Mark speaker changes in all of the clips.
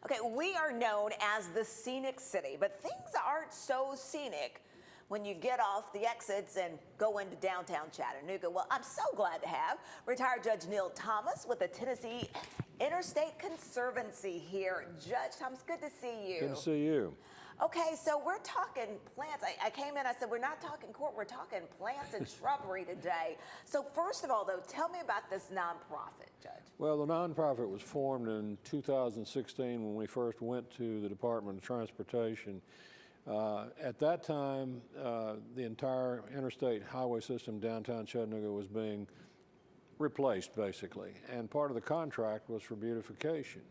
Speaker 1: Okay, we are known as the scenic city, but things aren't so scenic when you get off the exits and go into downtown Chattanooga. Well, I'm so glad to have retired Judge Neil Thomas with the Tennessee Interstate Conservancy here. Judge Thomas, good to see you.
Speaker 2: Good to see you.
Speaker 1: Okay, so we're talking plants. I came in, I said, we're not talking court, we're talking plants and shrubbery today. So first of all, though, tell me about this nonprofit, Judge.
Speaker 2: Well, the nonprofit was formed in 2016 when we first went to the Department of Transportation. At that time, the entire interstate highway system downtown Chattanooga was being replaced, basically, and part of the contract was for beautification.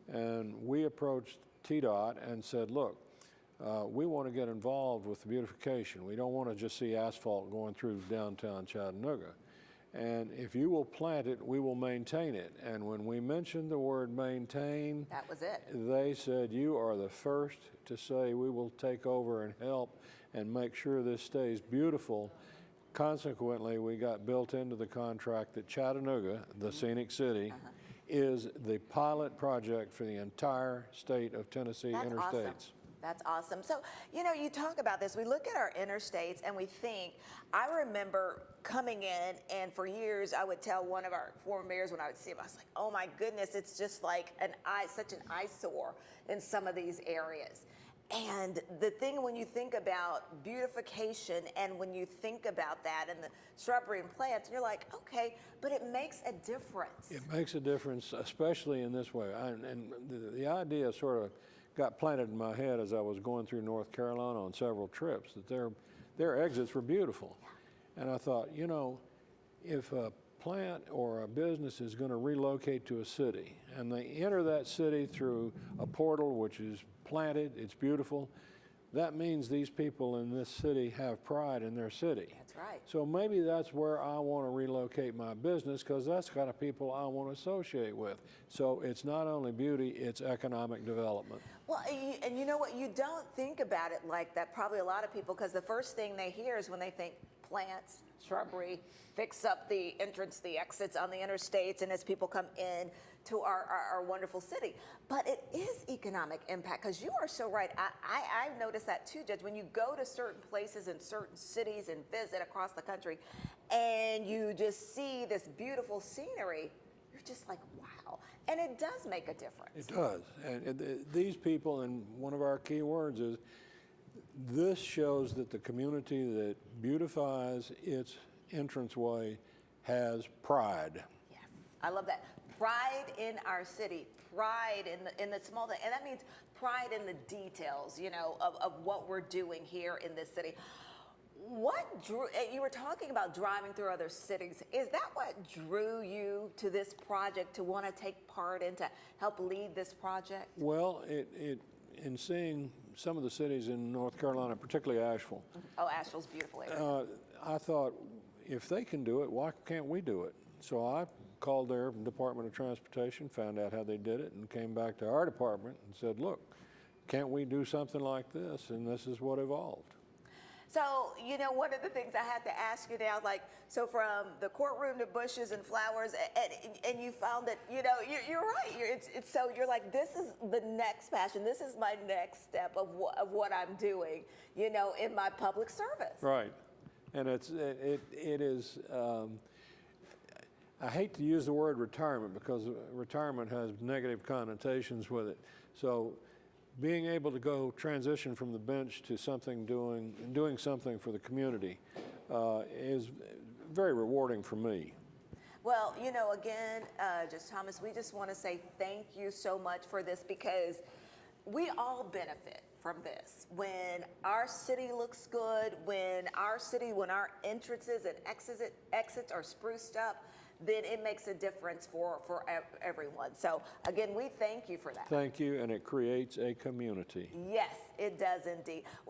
Speaker 2: And we approached TDOT and said, look, we want to get involved with the beautification. We don't want to just see asphalt going through downtown Chattanooga. And if you will plant it, we will maintain it. And when we mentioned the word maintain,
Speaker 1: that was it.
Speaker 2: They said, you are the first to say we will take over and help and make sure this stays beautiful. Consequently, we got built into the contract that Chattanooga, the scenic city, is the pilot project for the entire state of Tennessee interstates.
Speaker 1: Awesome. That's awesome. So, you know, you talk about this. We look at our interstates and we think, I remember coming in and for years I would tell one of our former mayors when I would see him, I was like, oh my goodness, it's just like such an eyesore in some of these areas. And the thing when you think about beautification and when you think about that and the shrubbery and plants, you're like, okay, but it makes a difference.
Speaker 2: It makes a difference, especially in this way. And the idea sort of got planted in my head as I was going through North Carolina on several trips, that their exits were beautiful. And I thought, you know, if a plant or a business is going to relocate to a city and they enter that city through a portal which is planted, it's beautiful, that means these people in this city have pride in their city.
Speaker 1: That's right.
Speaker 2: So maybe that's where I want to relocate my business because that's the kind of people I want to associate with. So it's not only beauty, it's economic development.
Speaker 1: Well, and you know what? You don't think about it like that, probably a lot of people, because the first thing they hear is when they think plants, shrubbery, fix up the entrance, the exits on the interstates, and as people come in to our wonderful city. But it is economic impact, because you are so right. I've noticed that too, Judge. When you go to certain places in certain cities and visit across the country, and you just see this beautiful scenery, you're just like, wow. And it does make a difference.
Speaker 2: It does. And these people, and one of our key words is, this shows that the community that beautifies its entranceway has pride.
Speaker 1: Yes, I love that. Pride in our city, pride in the small thing, and that means pride in the details, you know, of what we're doing here in this city. What drew, you were talking about driving through other cities. Is that what drew you to this project, to want to take part and to help lead this project?
Speaker 2: Well, in seeing some of the cities in North Carolina, particularly Asheville.
Speaker 1: Oh, Asheville's beautiful area.
Speaker 2: I thought, if they can do it, why can't we do it? So I called their Department of Transportation, found out how they did it, and came back to our department and said, look, can't we do something like this? And this is what evolved.
Speaker 1: So, you know, one of the things I had to ask you now, like, so from the courtroom to bushes and flowers, and you found that, you know, you're right. So you're like, this is the next passion. This is my next step of what I'm doing, you know, in my public service.
Speaker 2: Right. And it is, I hate to use the word retirement because retirement has negative connotations with it. So being able to go transition from the bench to something doing something for the community is very rewarding for me.
Speaker 1: Well, you know, again, Judge Thomas, we just want to say thank you so much for this, because we all benefit from this. When our city looks good, when our entrances and exits are spruced up, then it makes a difference for everyone. So again, we thank you for that.
Speaker 2: Thank you, and it creates a community.
Speaker 1: Yes, it does indeed.